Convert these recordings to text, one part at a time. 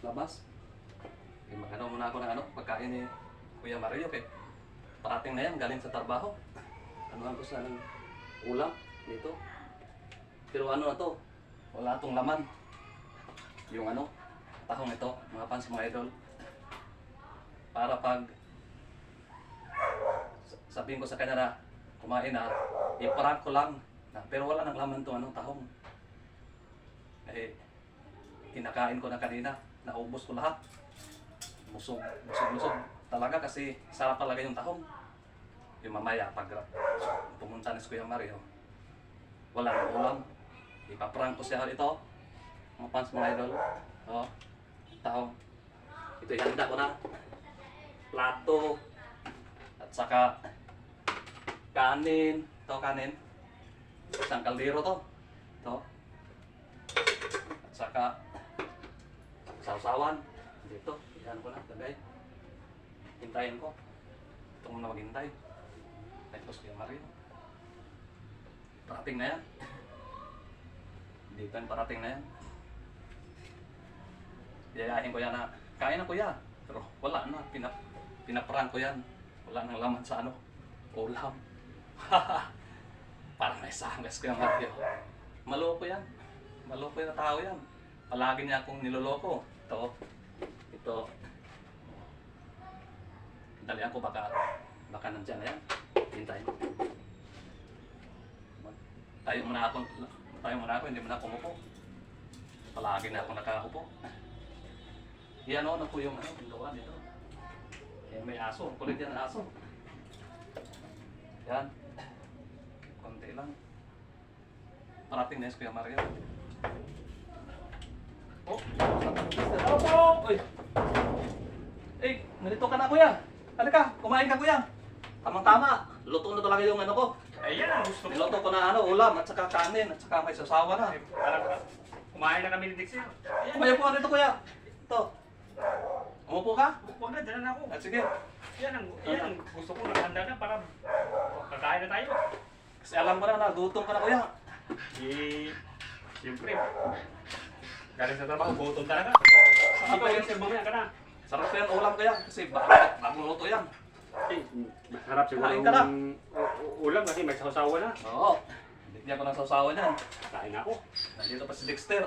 labas. Mag-ano muna ako ng pagkain ni Kuya Mario kay parating na yan, galing sa trabaho. Ano ko sa ng ulam dito. Pero ano na to, wala tong laman. Yung tahong ito, mga fans, mga idol. Para pag sabihin ko sa kanya na kumain na, i-prank ko lang. Pero wala nang laman to tahong. Eh, kinakain ko na kanina, naubos ko lahat. Busog talaga kasi sarap talaga yung tahong. Yung mamaya pag pumunta ni Kuya Mario, wala nang ulam. Ipaprank ko siya ito. Mga fans, mga idol. Oh, tahong. Ito ihanda ko na. Plato. At saka kanin. Ito kanin. Isang kaldero to. Ito. At saka sausawan. Dito. Yan ko na. Lagay. Hintayin ko. Ito muna maghintay. Tapos Kuya Mario. Parating na yan. Dito yung parating na yan. Yayahin ko yan na, kain na kuya. Pero wala na, pinaprank ko yan. Wala nang laman sa ulam. Parang may sangas ko yung Mario. Maloko yan. Maloko yung tao yan. Palagi niya akong niloloko. Ito. Dalihan ko baka nandyan na yan. Hintayin. Tayo muna ako, hindi muna ako umupo. Palagi na ako nakaupo. Yan na po yung pintuan dito. May aso, kulit yan ang aso. Yan. Konti lang. Parating na yung Kuya Mario. Oh, hello po! Uy! Eh, nalito ka na kuya. Halika, kumain ka kuya. Tamang-tama. Luto na talaga yung ko. Ayan, gusto ko. Niluto ko na ulam at saka kanin at saka may sasawa na. Alam ka, kumain na kami ni Dixie. Kumain po dito kuya. Ito. Umupo ka? Huwag na, dyan na ako. Sige. Yan ang gusto ko, naghanda na para kakain na tayo. Kasi alam ko na, gutom ka na kuya. Siyempre, galing sa trabaho, gutom talaga. Sarap Ikaw yan. yung sir, mamaya ka na. Sarap yan ulam kuya. Kasi bagong luto yan. Masarap siguro Kain ka na. ulam kasi may sausawa na. Oo. Hindi niya ko ng sasawa niyan. Kain ako. Nandito pa si Dexter.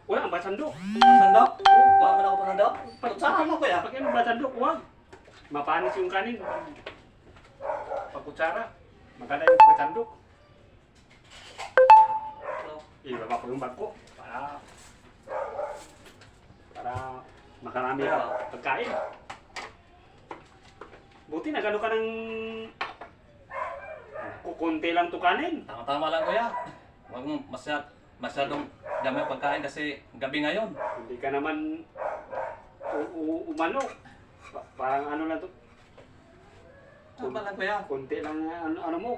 Wala, ang basandok. Sandok? Kuha mo na ako pa sandok? Saan mo kuya? Pag yung basandok, huwag. Mapanis yung kanin. Pag kutsara, maganda yung basandok. Ibaba ko yung bag ko para makarami ka pagkain. Buti na gano'n ka ng kukunti lang to kanin. Tama-tama lang kuya. Huwag mo masyadong dami ang pagkain kasi gabi ngayon. Hindi ka naman umano. Parang ano lang to. Tama lang kuya. Kunti lang ano mo.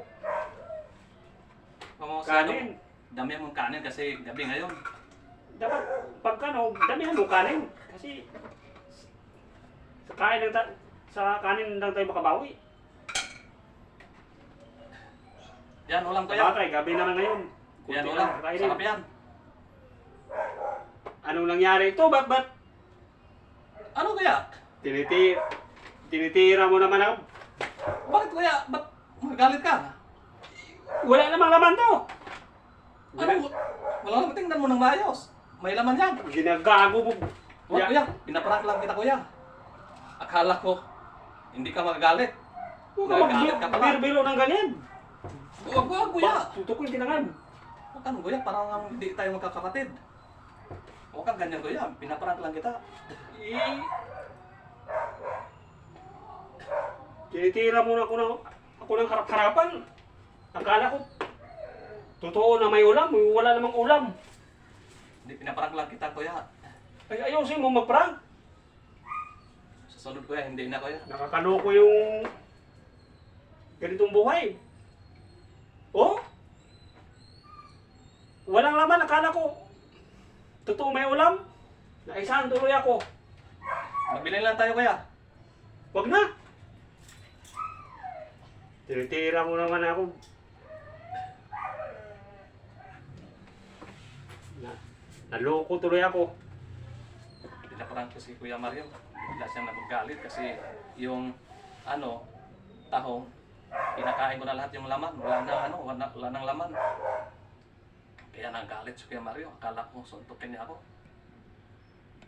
Huwag mo masyadong Kanin. dami mong kanin kasi gabi ngayon. Dapat pagka damihan mo kanin. Kasi sa kanin lang tayo makabawi. Yan, ulam kuya. Sabagay, gabi naman ngayon. Yan, Kunti ulam. lang kainin. Sarap yan. Anong nangyari ito? Ba't Ano kuya? tinitira mo naman ako? Bakit kuya? Ba't magalit ka? Wala namang laman to. Ano? Wala naman tingnan mo ng maayos. May laman yan. Ginagago mo. Huwag kuya, pinaprank lang kita kuya. Akala ko, hindi ka magagalit. Huwag ka Nagagalit ka pala. magbiro ng ganyan. Huwag kuya. Tutukoy tinangan. Huwag ka kuya, parang hindi tayo magkakapatid. Huwag kang ganyan kuya, pinaprank lang kita. Tinitira mo na ako ng harap-harapan. Akala ko, totoo na may ulam, wala namang ulam. Hindi, pinaprank lang kita kuya. Ay, ayusin mo mag-prank. Sa sunod kuya, hindi na kuya. Nakakaloko yung ganitong buhay. Oh? Walang laman, akala ko. Totoo may ulam. Naisahan tuloy ako. Mabili lang tayo kuya. Wag na. Tinitira mo naman ako. Naloko tuloy ako. pinaprank ko si Kuya Mario. Bigla siyang nagagalit kasi yung tahong, kinakain ko na lahat yung laman. Wala nang laman. Kaya nagalit si Kuya Mario. Akala ko suntukin niya ako.